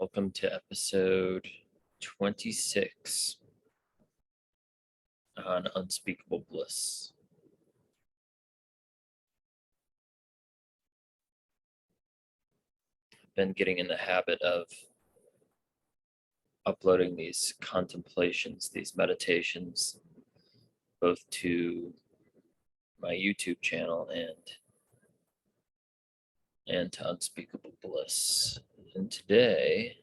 Welcome to episode 26 on Unspeakable Bliss. I've been getting in the habit of uploading these contemplations, these meditations, both to my YouTube channel and to Unspeakable Bliss. And today,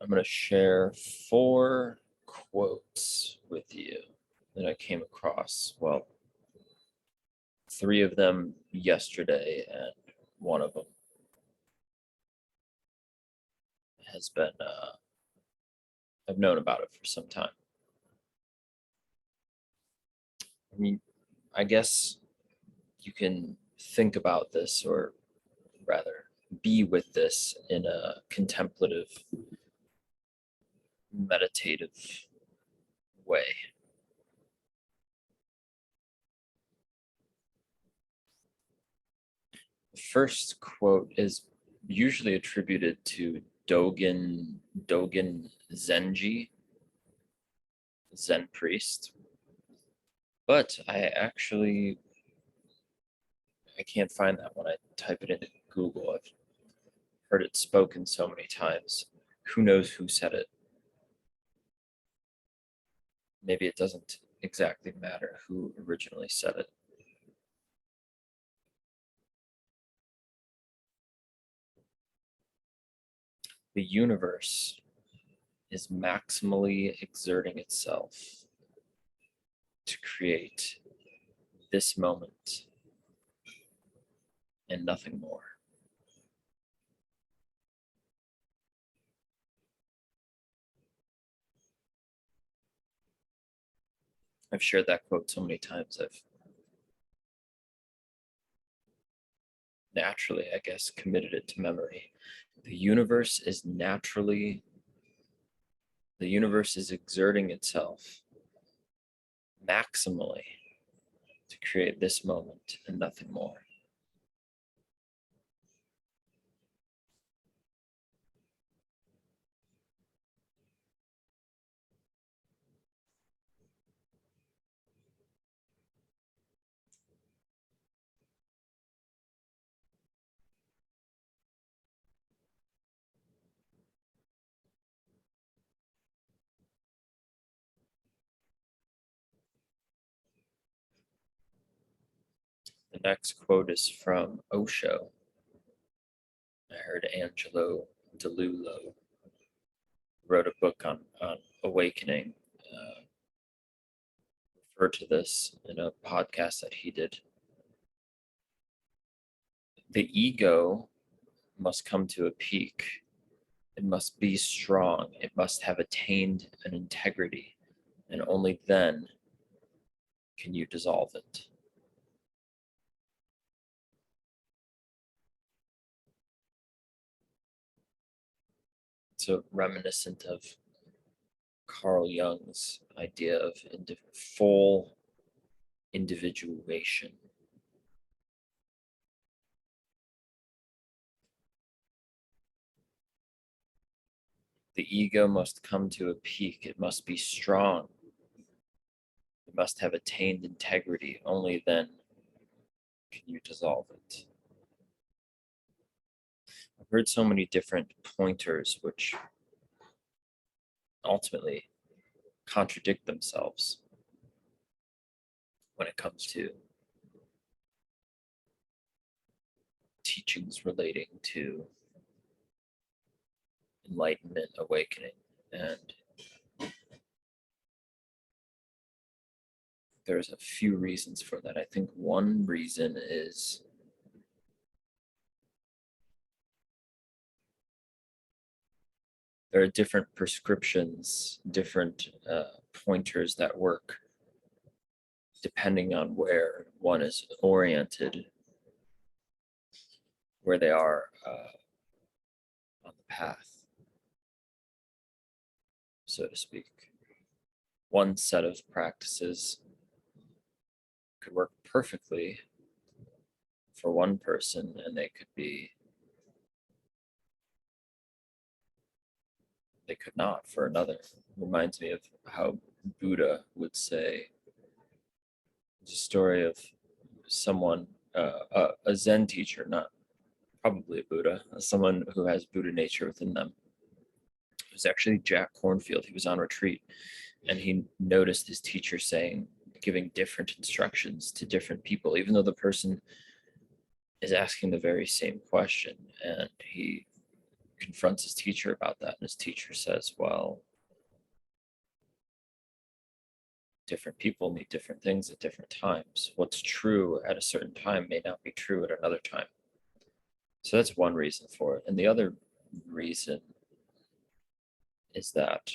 I'm going to share 4 quotes with you that I came across. Well, 3 of them yesterday, and one of them has been, I've known about it for some time. I mean, I guess you can think about this, or rather be with this in a contemplative, meditative way. The first quote is usually attributed to Dongen Zenji, Zen priest, but I can't find that when I type it into Google. I've heard it spoken so many times. Who knows who said it? Maybe it doesn't exactly matter who originally said it. The universe is maximally exerting itself to create this moment and nothing more. I've shared that quote so many times, I've naturally, I guess, committed it to memory. The universe is exerting itself maximally to create this moment and nothing more. The next quote is from Osho. I heard Angelo DeLullo wrote a book on awakening, referred to this in a podcast that he did. The ego must come to a peak. It must be strong. It must have attained an integrity, and only then can you dissolve it. So reminiscent of Carl Jung's idea of full individuation. The ego must come to a peak. It must be strong. It must have attained integrity. Only then can you dissolve it. I've heard so many different pointers which ultimately contradict themselves when it comes to teachings relating to enlightenment, awakening, and there's a few reasons for that. I think one reason is there are different prescriptions, different pointers that work depending on where one is oriented, where they are on the path, so to speak. One set of practices could work perfectly for one person, and they could be they could not for another. It reminds me of how Buddha would say, it's a story of someone, a Zen teacher, not probably a Buddha, someone who has Buddha nature within them. It was actually Jack Cornfield. He was on retreat and he noticed his teacher giving different instructions to different people, even though the person is asking the very same question. And he confronts his teacher about that. And his teacher says, well, different people need different things at different times. What's true at a certain time may not be true at another time. So that's one reason for it. And the other reason is that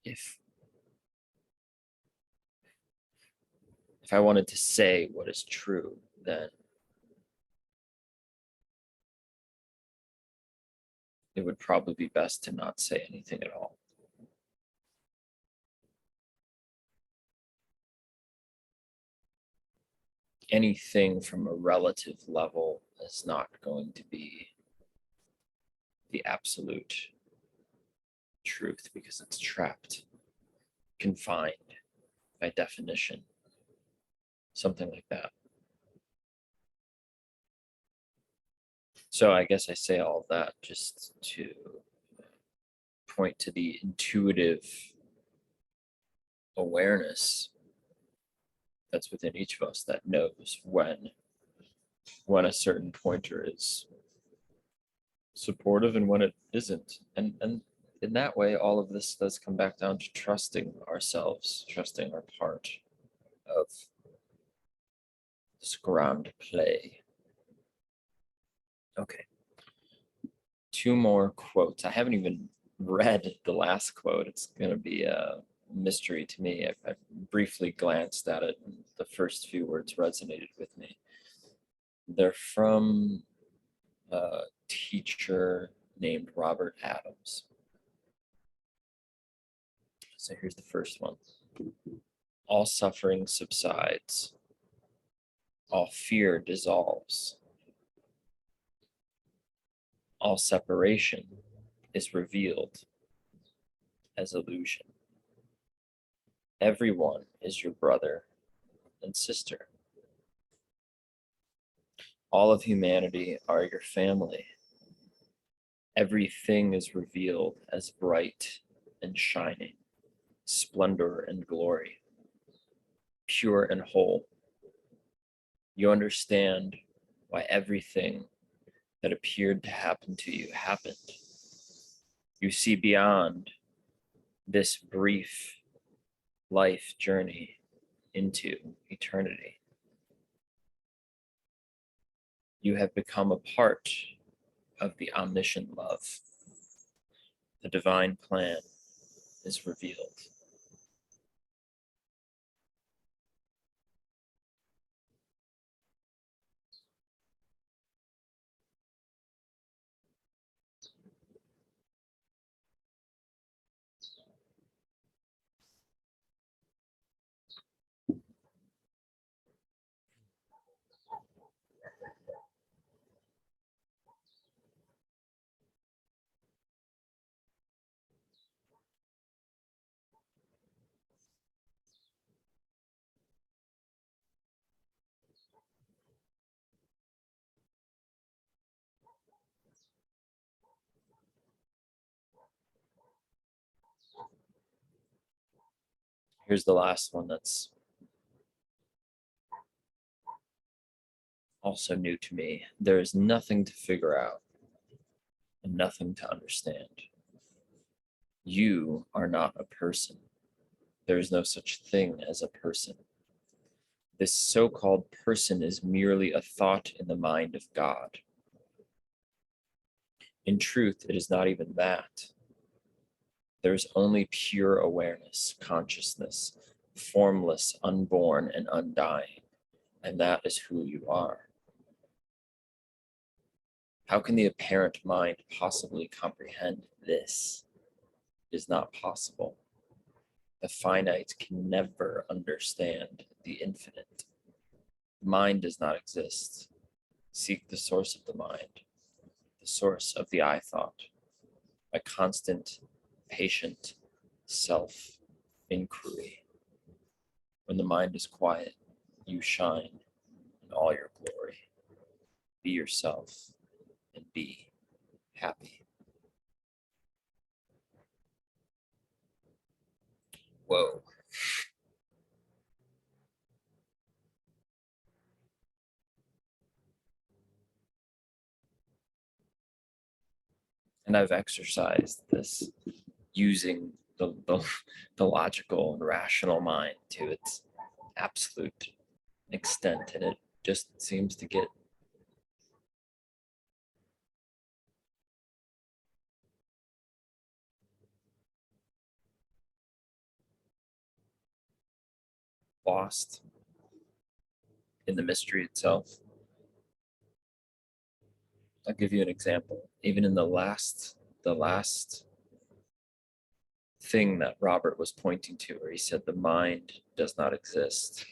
if I wanted to say what is true, then it would probably be best to not say anything at all. Anything from a relative level is not going to be the absolute truth because it's trapped, confined by definition, something like that. So I guess I say all of that just to point to the intuitive awareness that's within each of us that knows when a certain pointer is supportive and when it isn't. And in that way, all of this does come back down to trusting ourselves, trusting our part of this grand play. Okay. 2 more quotes. I haven't even read the last quote. It's going to be a mystery to me. I briefly glanced at it and the first few words resonated with me. They're from a teacher named Robert Adams. So here's the first one. All suffering subsides. All fear dissolves. All separation is revealed as illusion. Everyone is your brother and sister. All of humanity are your family. Everything is revealed as bright and shining, splendor and glory, pure and whole. You understand why everything that appeared to happen to you happened. You see beyond this brief life journey into eternity. You have become a part of the omniscient love. The divine plan is revealed. Here's the last one that's also new to me. There is nothing to figure out and nothing to understand. You are not a person. There is no such thing as a person. This so-called person is merely a thought in the mind of God. In truth, it is not even that. There is only pure awareness, consciousness, formless, unborn, and undying, and that is who you are. How can the apparent mind possibly comprehend this? It is not possible. The finite can never understand the infinite. Mind does not exist. Seek the source of the mind, the source of the I thought. by constant, patient self-inquiry. When the mind is quiet, you shine in all your glory. Be yourself and be happy. Whoa. And I've exercised this using the logical and rational mind to its absolute extent, and it just seems to get lost in the mystery itself. I'll give you an example. Even in the last thing that Robert was pointing to, where he said the mind does not exist.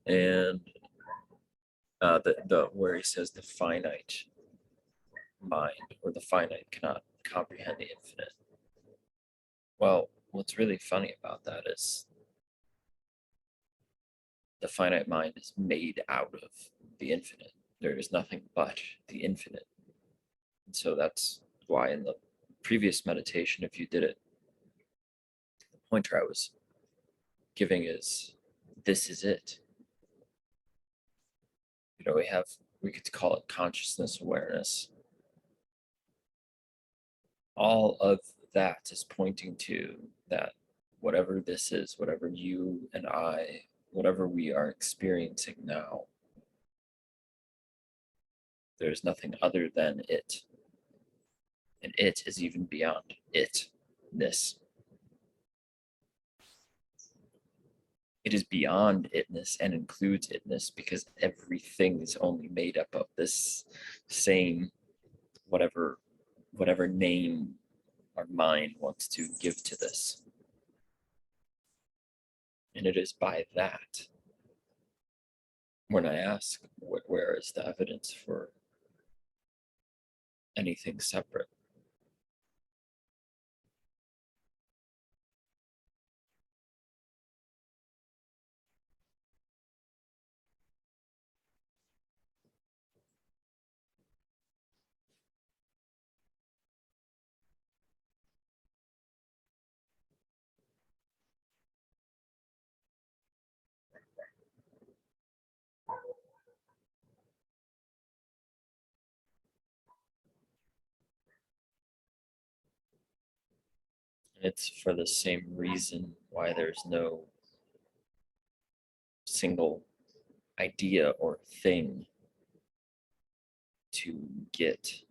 And the where he says the finite mind or the finite cannot comprehend the infinite. Well, what's really funny about that is the finite mind is made out of the infinite. There is nothing but the infinite. And so that's why in the previous meditation, if you did it, the pointer I was giving is this is it. You know, we could call it consciousness awareness. All of that is pointing to that whatever this is, whatever you and I, whatever we are experiencing now, there's nothing other than it. And it is even beyond itness. It is beyond itness and includes itness because everything is only made up of this same whatever name our mind wants to give to this. And it is by that when I ask where is the evidence for anything separate. And it's for the same reason why there's no single idea or thing to get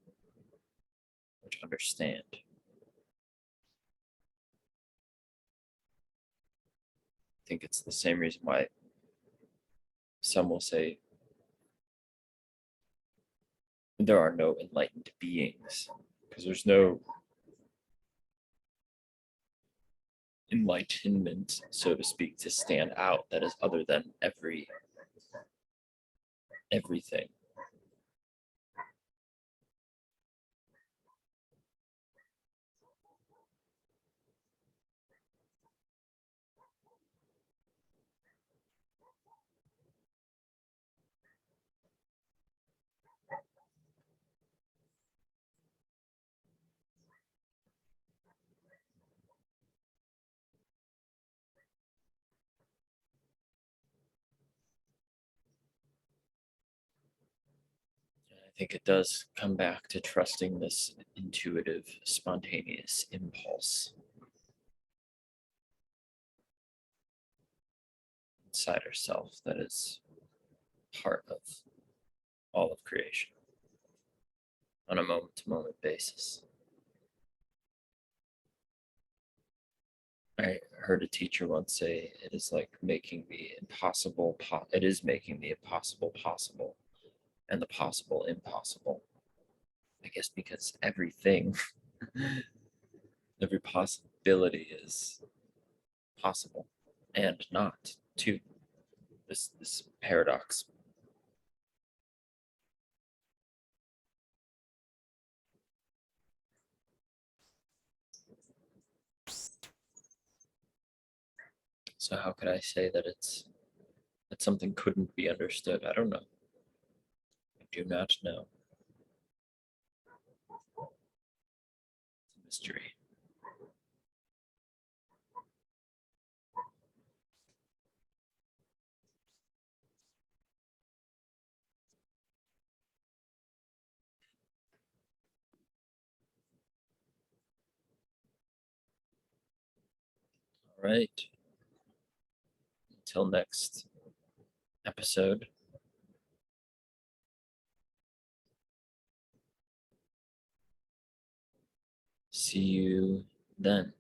or to understand. I think it's the same reason why some will say there are no enlightened beings, because there's no enlightenment, so to speak, to stand out that is other than everything. I think it does come back to trusting this intuitive, spontaneous impulse inside ourselves that is part of all of creation on a moment to moment basis. I heard a teacher once say it is like making the impossible, it is making the impossible possible and the possible impossible. I guess because everything, every possibility is possible and not too. This paradox So how could I say that that something couldn't be understood? I don't know. I do not know. Mystery. All right. Until next episode. See you then.